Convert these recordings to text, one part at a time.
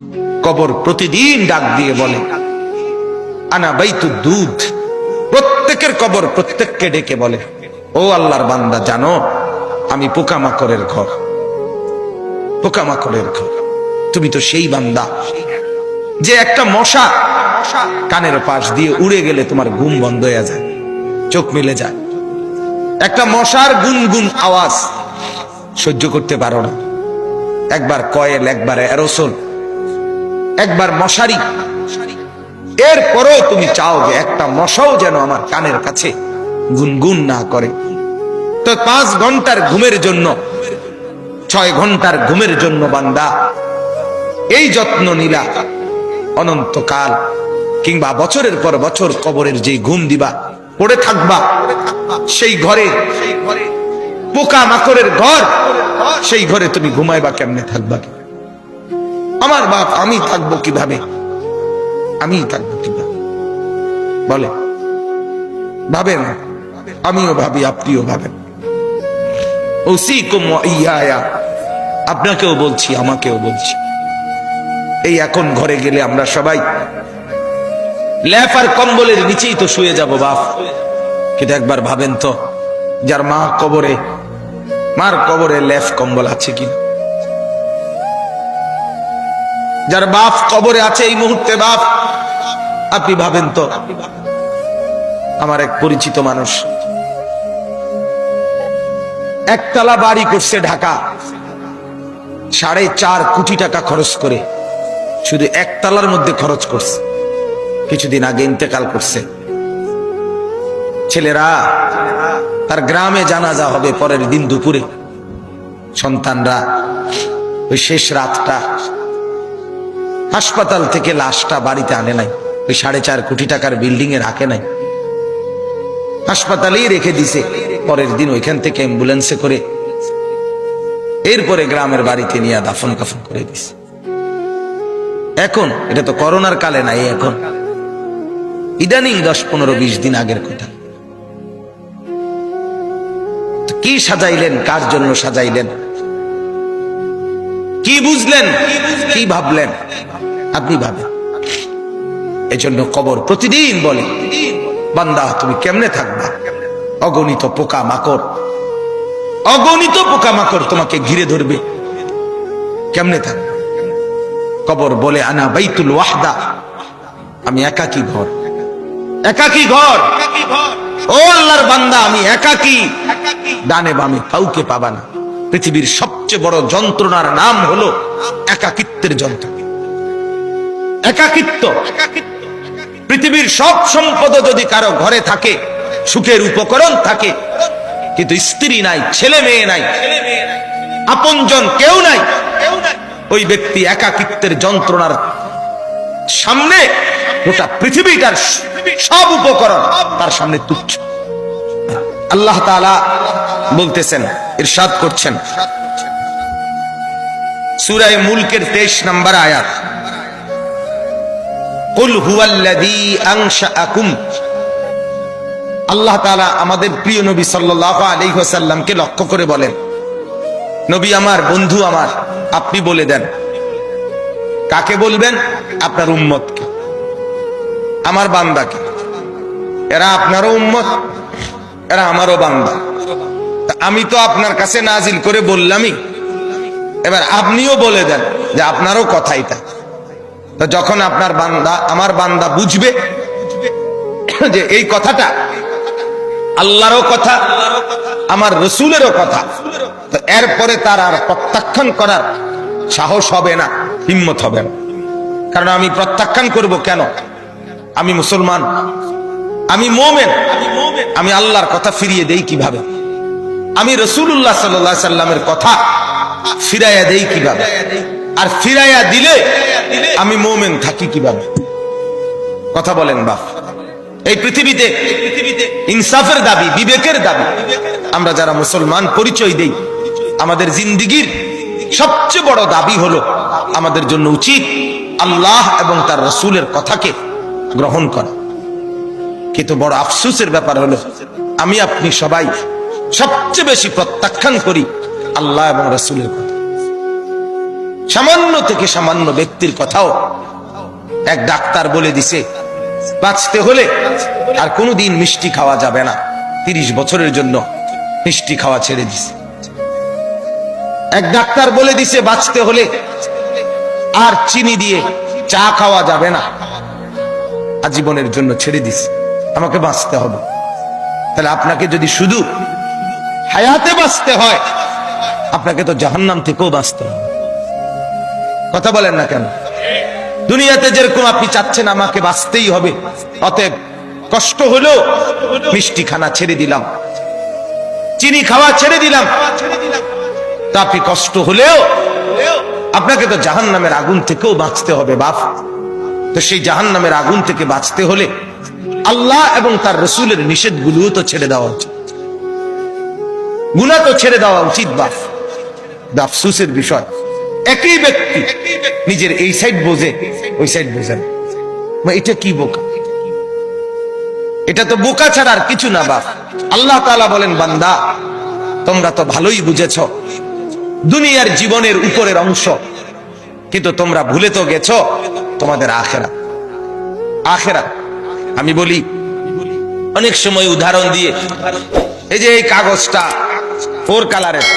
কবর প্রতিদিন ডাক দিয়ে বলে আনা বাইতুদ দুধ। প্রত্যেকের কবর প্রত্যেককে ডেকে বলে, ও আল্লাহর বান্দা, জানো আমি পোকামাকড়ের ঘর, পোকামাকড়ের ঘর। তুমি তো সেই বান্দা যে একটা মশা কানের পাশ দিয়ে উড়ে গেলে তোমার ঘুম বন্ধ হয়ে যায়, চোখ মিলে যায়। একটা মশার গুনগুন আওয়াজ সহ্য করতে পারো না। একবার কয়েল, একবার অ্যারোসোল, একবার মশারি, এরপরও তুমি চাও যে একটা মশাও যেন আমার কানের কাছে গুনগুন না করে। তো 5 ঘন্টার ঘুমের জন্য, 6 ঘন্টার ঘুমের জন্য বান্দা এই যত্ন নিলা, অনন্তকাল কিংবা বছরের পর বছর কবরের যে ঘুম দিবা, পড়ে থাকবা সেই ঘরে, পোকা মাকড়ের ঘর, সেই ঘরে তুমি ঘুমাইবা কেমনে, থাকবা? আমার বাপ, আমি থাকবো কিভাবে? আমি থাকবো কিভাবে বলে? ভাবেন, আমিও ভাবি, আপনিও ভাবেন। উসিকুম ওয়া ইয়া, আপনাকেও বলছি, আমাকেও বলছি। এই এখন ঘরে গেলে আমরা সবাই ল্যাপ আর কম্বলের নিচেই তো শুয়ে যাব বাপ। কিন্তু একবার ভাবেন তো, যার মা কবরে, মার কবরে ল্যাপ কম্বল আছে কিনা? যার বাপ কবরে আছে এই মুহূর্তে, বাপ আপনি ভাবেন তো। আমার এক পরিচিত মানুষ একতলা বাড়ি করছে ঢাকা, 4.5 কোটি টাকা খরচ করে, শুধু একতলার মধ্যে খরচ করছে। কিছুদিন আগে ইন্তেকাল করছে। ছেলেরা, তার গ্রামে জানাজা হবে পরের দিন দুপুরে। সন্তানরা ওই শেষ রাতটা হাসপাতাল থেকে লাশটা বাড়িতে আনে নাই, ওই 4.5 কোটি টাকার বিল্ডিং এ রাখে নাই, হাসপাতালেই রেখে দিছে। পরের দিন ওইখান থেকে অ্যাম্বুলেন্সে করে এরপরে গ্রামের বাড়িতে নিয়ে দাফন কাফন করে দিছে। এখন এটা তো করোনার কালে নাই, এখন ইদানিং 10-15-20 দিন আগের কথা। কি সাজাইলেন, কার জন্য সাজাইলেন, কি বুঝলেন, কি ভাবলেন? আপনি ভাবেন। এজন্য কবর প্রতিদিন বলে, বান্দা তুমি কেমনে থাকবা? অগণিত পোকা মাকড়, অগণিত পোকা মাকড় তোমাকে ঘিরে ধরবে, কেমনে থাকবে? কবর বলে আনা বাইতুল ওয়াহদা, আমি একাকী ঘর, একাকী ঘর। ও আল্লাহর বান্দা, আমি একাকী, ডানে বামে কাউকে পাবা না। পৃথিবীর সবচেয়ে বড় যন্ত্রণার নাম হলো একাকিত্বের যন্ত্রণা, একাকিত্ব। পৃথিবীর সব সম্পদ যদি কারো ঘরে থাকে, সুখের উপকরণ থাকে, কিন্তু স্ত্রী নাই, ছেলে মেয়ে নাই, আপনজন কেউ নাই, ওই ব্যক্তি একাকিত্বের যন্ত্রণার সামনে গোটা পৃথিবীটার সব উপকরণ তার সামনে তুচ্ছ। আল্লাহ তাআলা বলতেছেন, ইরশাদ করছেন সূরা মুলকের 23 নম্বর আয়াত, কুল হুয়াল্লাযী আনশাআকুম। আল্লাহ তাআলা আমাদের প্রিয় নবী সাল্লাল্লাহু আলাইহি ওয়াসাল্লামকে লক্ষ্য করে বলেন, নবী আমার, বন্ধু আমার, আপনি বলে দেন। কাকে বলবেন? আপনার উম্মতকে, আমার বান্দাকে। এরা আপনারও উম্মত, এরা আমারও বান্দা। আমি তো আপনার কাছে নাজিল করে বললামই, এবার আপনিও বলে দেন যে আপনারও কথা এটা। তো যখন আপনার বান্দা, আমার বান্দা বুঝবে যে এই কথাটা আল্লাহরও কথা, আমার রসুলেরও কথা, তো এরপরে তার আর প্রত্যাখ্যান করার সাহস হবে না, হিম্মত হবে না। কারণ আমি প্রত্যাখ্যান করব কেন? আমি মুসলমান, আমি মুমিন, আমি আল্লাহর কথা ফিরিয়ে দেই কিভাবে? আমি রাসূলুল্লাহ সাল্লাল্লাহু আলাইহি সাল্লামের কথা ফিরাইয়া দেই কিভাবে? আর ফিরাইয়া দিলে আমি মুমিন থাকি কিভাবে? কথা বলেন বাপ। এই পৃথিবীতে ইনসাফের দাবি, বিবেকের দাবি, আমরা যারা মুসলমান পরিচয় দেই, আমাদের জিন্দেগীর সবচেয়ে বড় দাবি হলো আমাদের জন্য উচিত আল্লাহ এবং তার রাসূলের কথাকে গ্রহণ করা। কিন্তু বড় আফসোসের ব্যাপার হলো আমি আপনি সবাই সবচেয়ে বেশি প্রত্যাখ্যান করি আল্লাহ এবং রাসূলের কথা। সামান্য থেকে সামান্য ব্যক্তির কথাও এক ডাক্তার বলে দিছে বাঁচতে হলে আর কোনোদিন মিষ্টি খাওয়া যাবে না, 30 বছরের জন্য মিষ্টি খাওয়া ছেড়ে দিছে। এক ডাক্তার বলে দিছে বাঁচতে হলে আর চিনি দিয়ে চা খাওয়া যাবে না, আজীবনের জন্য ছেড়ে দিছে। আমাকে বাঁচতে হবে। তাহলে আপনাকে যদি শুধু হায়াতে বাঁচতে হয়, আপনাকে তো জাহান্নাম থেকেও বাঁচতে হবে। কথা বলেন না কেন? দুনিয়াতে যেরকম আপনি চাচ্ছেন আমাকে বাঁচতেই হবে, অতএব কষ্ট হলেও মিষ্টি খানা ছেড়ে দিলাম, চিনি খাওয়া ছেড়ে দিলাম, তা আপনি কষ্ট হলেও আপনাকে তো জাহান্নামের আগুন থেকেও বাঁচতে হবে বাপ। তো সেই জাহান্নামের আগুন থেকে বাঁচতে হলে আল্লাহ এবং তার রসুলের নিষেধগুলোও তো ছেড়ে দেওয়া উচিত, গুনাহ তো ছেড়ে দেওয়া উচিত বাপ। আফসোসের বিষয়, একই ব্যক্তি নিজের এই সাইড বোঝে, ওই সাইড বোঝেন। এটা কি বোকা? এটা তো বোকা ছাড়া আর কিছু না বাপ। আল্লাহ তাআলা বলেন, বান্দা তোমরা তো ভালোই বুঝেছ দুনিয়ার জীবনের উপরের অংশ, কিন্তু তোমরা ভুলে তো গেছো তোমাদের আখিরাত। আখিরাত আমি বলি অনেক সময় উদাহরণ দিয়ে, এই যে এই কাগজটা 4 কালারের,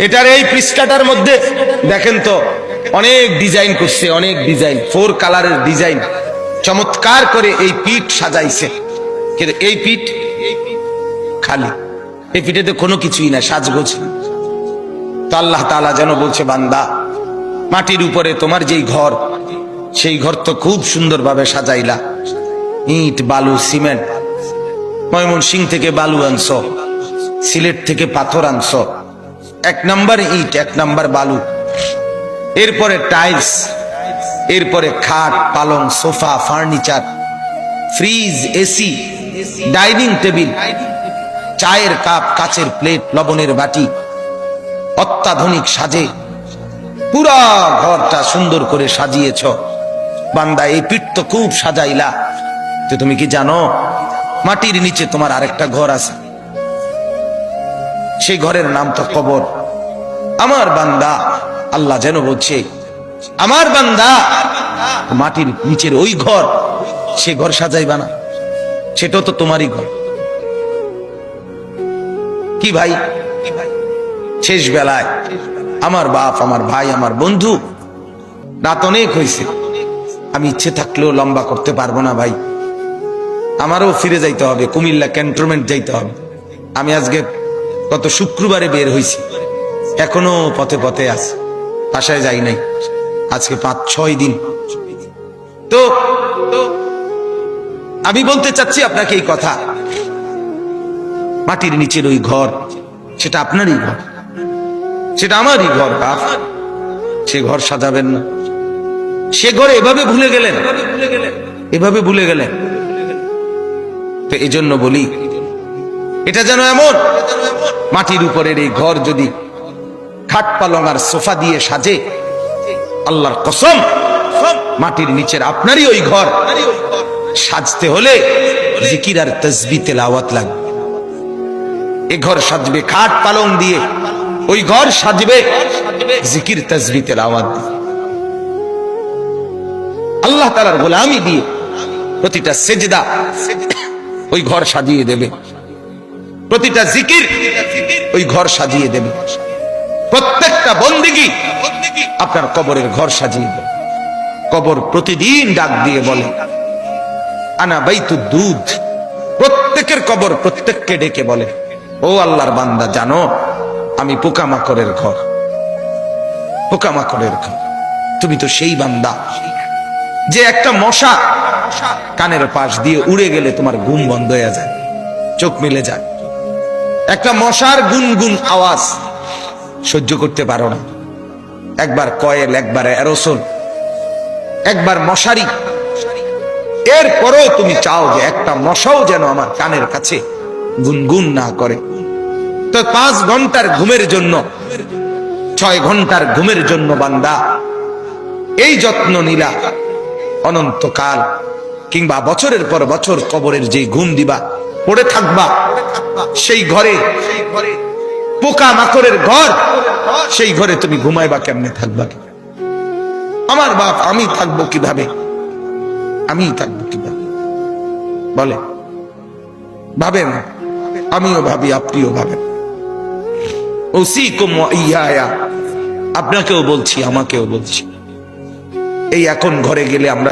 এটার এই পৃষ্ঠাটার মধ্যে দেখেন তো অনেক ডিজাইন করছে, অনেক ডিজাইন, 4 কালারের ডিজাইন, চমৎকার করে এই পিঠ সাজাইছে। কিন্তু এই পিঠ খালি, এই পিঠেতে কোনো কিছুই না, সাজগোজ। তো আল্লাহ তাআলা যেন বলছে, বান্দা মাটির উপরে তোমার যেই ঘর, সেই ঘর তো খুব সুন্দরভাবে সাজাইলা, ইট বালু সিমেন্ট, ময়মনসিংহ থেকে বালু আনছো, সিলেট থেকে পাথর আনছো, 1 নাম্বার ইট 1 নাম্বার বালু, এরপরে টাইলস, এরপরে খাট পালং sofa furniture, fridge AC, dining table, চায়ের কাপ, কাচের প্লেট, লবণের বাটি, অত্যাধুনিক সাজে পুরা ঘরটা সুন্দর করে সাজিয়েছ। বান্দা এই পিঠ তো খুব সাজাইলা, তো তুমি কি জানো মাটির নিচে তোমার আরেকটা ঘর আছে, সেই ঘরের নাম তো কবর। আমার বান্দা, আল্লাহ যেন বলছে, আমার বান্দা মাটির নিচের ওই ঘর, সে ঘর সাজাইবা না, সেটাও তো তোমারই ঘর। কি ভাই, শেষ বেলায় আমার বাপ, আমার ভাই, আমার বন্ধু, রাত অনেক হয়েছে, আমি ইচ্ছে থাকলেও লম্বা করতে পারবো না ভাই, আমারও ফিরে যাইতে হবে, কুমিল্লা ক্যান্টনমেন্ট যাইতে হবে। আমি আজকে গত শুক্রবারে বের হয়েছি, এখনো পথে পথে আছি, বাসায় যাই নাই, আজকে 5-6 দিন। তো আমি বলতে চাচ্ছি আপনাকে এই কথা, মাটির নিচের ওই ঘর, সেটা আপনারই ঘর, সেটা আমারই ঘর বাপ। সে ঘর সাজাবেন না, সে ঘরে এভাবে ভুলে গেলেন, এভাবে ভুলে গেলেন। তো এই জন্য বলি, এটা যেন এমন মাটির উপরের এই ঘর যদি খাট পালং আর সোফা দিয়ে সাজে, আল্লাহর কসম মাটির নিচের আপনারই ওই ঘর সাজতে হলে জিকির আর তাসবিহ তেলাওয়াত লাগবে। এই ঘর সাজবে খাট পালং দিয়ে, ওই ঘর সাজবে জিকির তাসবিহ তেলাওয়াত দিয়ে, আল্লাহ তাআলার গোলামি দিয়ে। প্রতিটা সেজদা ওই ঘর সাজিয়ে দেবে, প্রতিটা জিকির ওই ঘর সাজিয়ে দেবে, প্রত্যেকটা বন্দেগী আপনার কবরের ঘর সাজিয়ে দেবে। কবর প্রতিদিন ডাক দিয়ে বলে, আনা বাইতুদ দুধ। প্রত্যেকের কবর প্রত্যেককে ডেকে বলে, ও আল্লাহর বান্দা জানো আমি পোকামাকড়ের ঘর, পোকামাকড়ের ঘর। তুমি তো সেই বান্দা যে একটা মশা কানের পাশ দিয়ে উড়ে গেলে তোমার ঘুম বন্ধ হয়ে যায়, চোখ মেলে যায়। একটা মশার গুনগুন আওয়াজ সহ্য করতে পারো না, একবার কয়েল, একবার অ্যারোসোল, একবার মশারি, এরপরেও তুমি চাও যে একটা মশাও যেন আমার কানের কাছে গুনগুন না করে। তো 5 ঘন্টার ঘুমের জন্য, 6 ঘন্টার ঘুমের জন্য বান্দা এই যত্ন নিলা, অনন্তকাল কিংবা বছরের পর বছর কবরের যে ঘুম দিবা, পড়ে থাকবা সেই ঘরে পোকা মাকড়ের ঘর, সেই ঘরে তুমি ঘুমাইবা কেমনে, থাকবা কি? আমার বাপ, আমি থাকবো কিভাবে? আমি থাকবো কিভাবে বলে? ভাবেন, আমিও ভাবি, আপনিও ভাবেন। উসিকুম ওয়া ইয়া, আপনাকেও বলছি, আমাকেও বলছি। এই এখন ঘরে গেলে আমরা